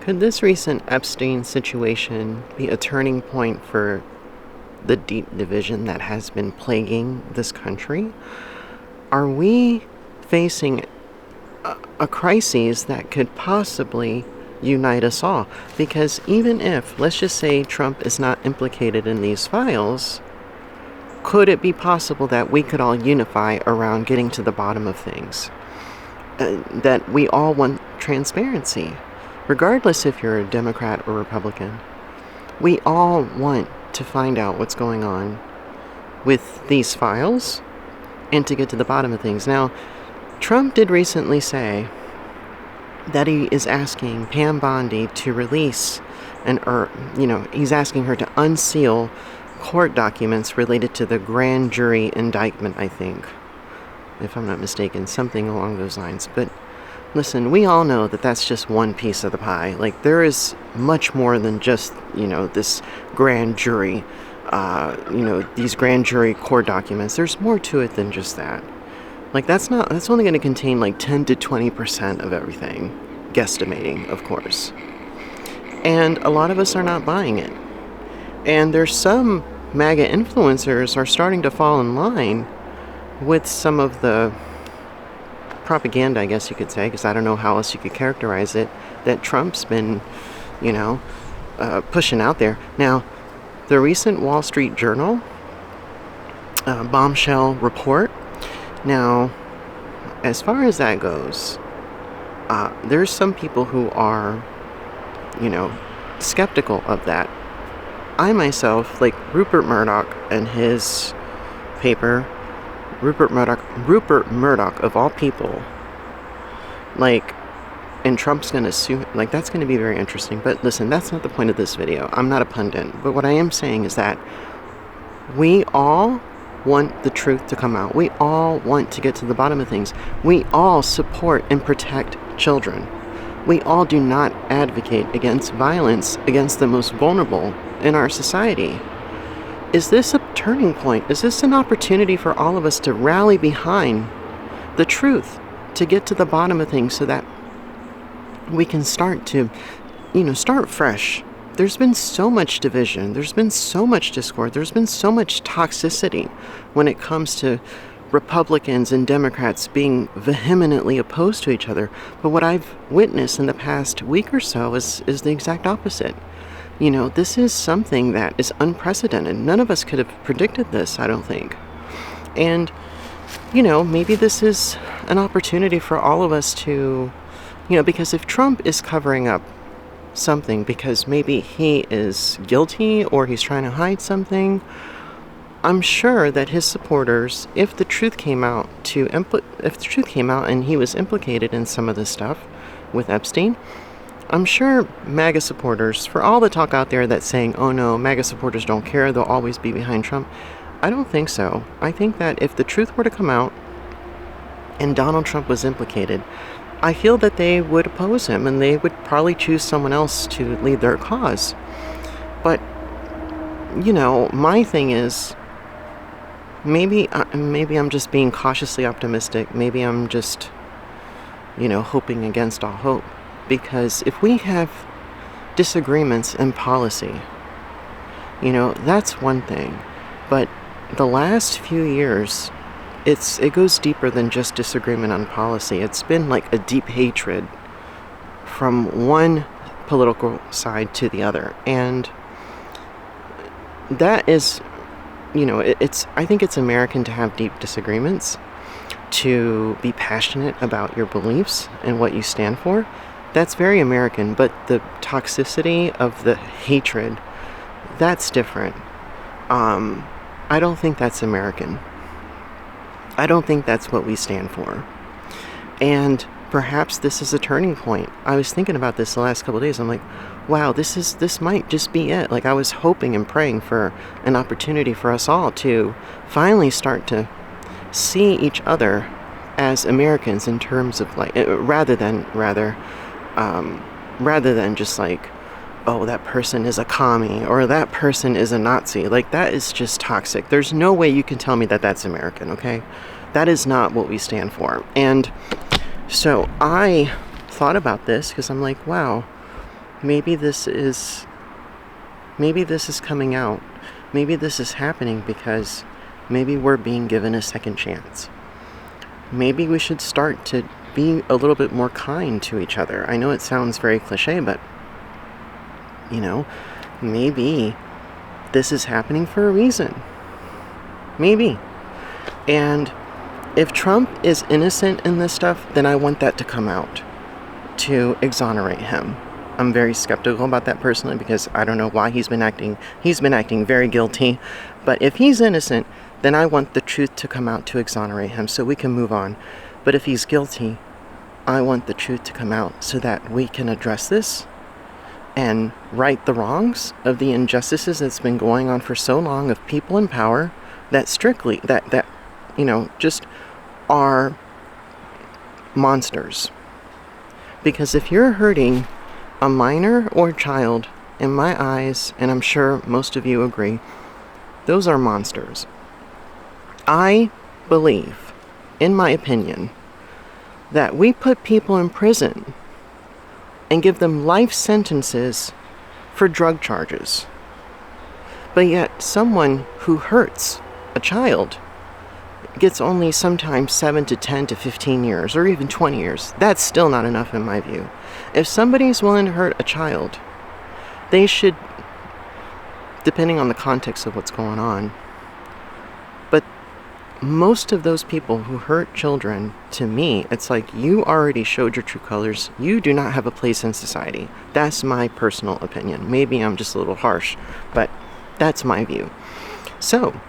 Could this recent Epstein situation be a turning point for the deep division that has been plaguing this country? Are we facing a crisis that could possibly unite us all? Because even if, let's just say, Trump is not implicated in these files, could it be possible that we could all unify around getting to the bottom of things? That we all want transparency, regardless if you're a Democrat or Republican. We all want to find out what's going on with these files and to get to the bottom of things. Now, Trump did recently say that he is asking Pam Bondi to release he's asking her to unseal court documents related to the grand jury indictment, I think, if I'm not mistaken, something along those lines. But listen, we all know that that's just one piece of the pie. Like, there is much more than just, this grand jury, these grand jury court documents. There's more to it than just that. Like, that's only going to contain like 10 to 20% of everything, guesstimating, of course. And a lot of us are not buying it. And there's some MAGA influencers are starting to fall in line with some of the propaganda, I guess you could say, because I don't know how else you could characterize it, that Trump's been, pushing out there. Now, the recent Wall Street Journal bombshell report. Now, as far as that goes, there's some people who are, skeptical of that. I myself, like Rupert Murdoch and his paper, Rupert Murdoch of all people, and Trump's gonna sue, that's gonna be very interesting. But listen, that's not the point of this video. I'm not a pundit, but what I am saying is that we all want the truth to come out. We all want to get to the bottom of things. We all support and protect children. We all do not advocate against violence against the most vulnerable in our society. Is this a turning point? Is this an opportunity for all of us to rally behind the truth, to get to the bottom of things so that we can start to, start fresh? There's been so much division. There's been so much discord. There's been so much toxicity when it comes to Republicans and Democrats being vehemently opposed to each other. But what I've witnessed in the past week or so is the exact opposite. This is something that is unprecedented. None of us could have predicted this, I don't think. And, maybe this is an opportunity for all of us to, because if Trump is covering up something because maybe he is guilty or he's trying to hide something, I'm sure that his supporters, if the truth came out and he was implicated in some of this stuff with Epstein, I'm sure MAGA supporters, for all the talk out there that's saying, oh no, MAGA supporters don't care, they'll always be behind Trump, I don't think so. I think that if the truth were to come out and Donald Trump was implicated, I feel that they would oppose him and they would probably choose someone else to lead their cause. But, my thing is, maybe I'm just being cautiously optimistic. Maybe I'm just, hoping against all hope. Because if we have disagreements in policy, that's one thing. But the last few years, it goes deeper than just disagreement on policy. It's been like a deep hatred from one political side to the other. And that is, I think it's American to have deep disagreements, to be passionate about your beliefs and what you stand for. That's very American, but the toxicity of the hatred, that's different. I don't think that's American. I don't think that's what we stand for. And perhaps this is a turning point. I was thinking about this the last couple of days. I'm like, wow, this might just be it. Like, I was hoping and praying for an opportunity for us all to finally start to see each other as Americans in terms of rather than just like, oh, that person is a commie or that person is a Nazi. Like, that is just toxic. There's no way you can tell me that that's American, okay? That is not what we stand for. And so I thought about this because I'm like, wow, maybe this is coming out. Maybe this is happening because maybe we're being given a second chance. Maybe we should start to be a little bit more kind to each other. I know it sounds very cliche, but maybe this is happening for a reason. Maybe. And if Trump is innocent in this stuff, then I want that to come out to exonerate him. I'm very skeptical about that personally because I don't know why he's been acting very guilty. But if he's innocent, then I want the truth to come out to exonerate him so we can move on. But if he's guilty, I want the truth to come out so that we can address this and right the wrongs of the injustices that's been going on for so long of people in power that strictly, just are monsters. Because if you're hurting a minor or child, in my eyes, and I'm sure most of you agree, those are monsters. I believe, in my opinion, that we put people in prison and give them life sentences for drug charges. But yet someone who hurts a child gets only sometimes 7 to 10 to 15 years or even 20 years. That's still not enough in my view. If somebody's willing to hurt a child, they should, depending on the context of what's going on, but most of those people who hurt children, to me, it's like you already showed your true colors. You do not have a place in society. That's my personal opinion. Maybe I'm just a little harsh, but that's my view. So,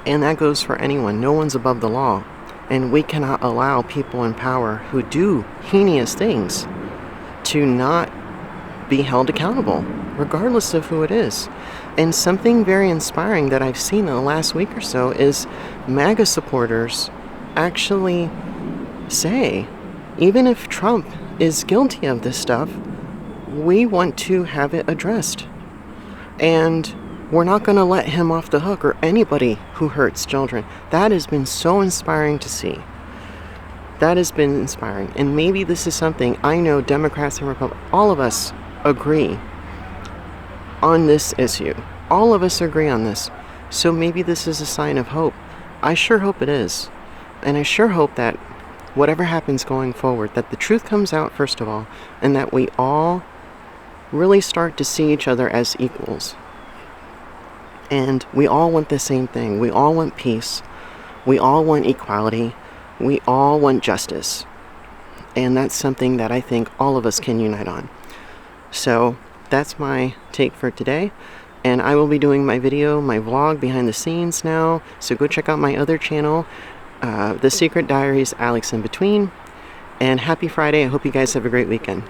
and that goes for anyone. No one's above the law. And we cannot allow people in power who do heinous things to not be held accountable, regardless of who it is. And something very inspiring that I've seen in the last week or so is MAGA supporters actually say, even if Trump is guilty of this stuff, we want to have it addressed. And we're not going to let him off the hook, or anybody who hurts children. That has been so inspiring to see. That has been inspiring. And maybe this is something I know Democrats and Republicans, all of us agree on this issue. All of us agree on this. So maybe this is a sign of hope. I sure hope it is. And I sure hope that whatever happens going forward, that the truth comes out first of all, and that we all really start to see each other as equals. And we all want the same thing. We all want peace. We all want equality. We all want justice. And that's something that I think all of us can unite on. So that's my take for today. And I will be doing my vlog behind the scenes now. So go check out my other channel, The Secret Diaries, Alex in Between. And happy Friday. I hope you guys have a great weekend.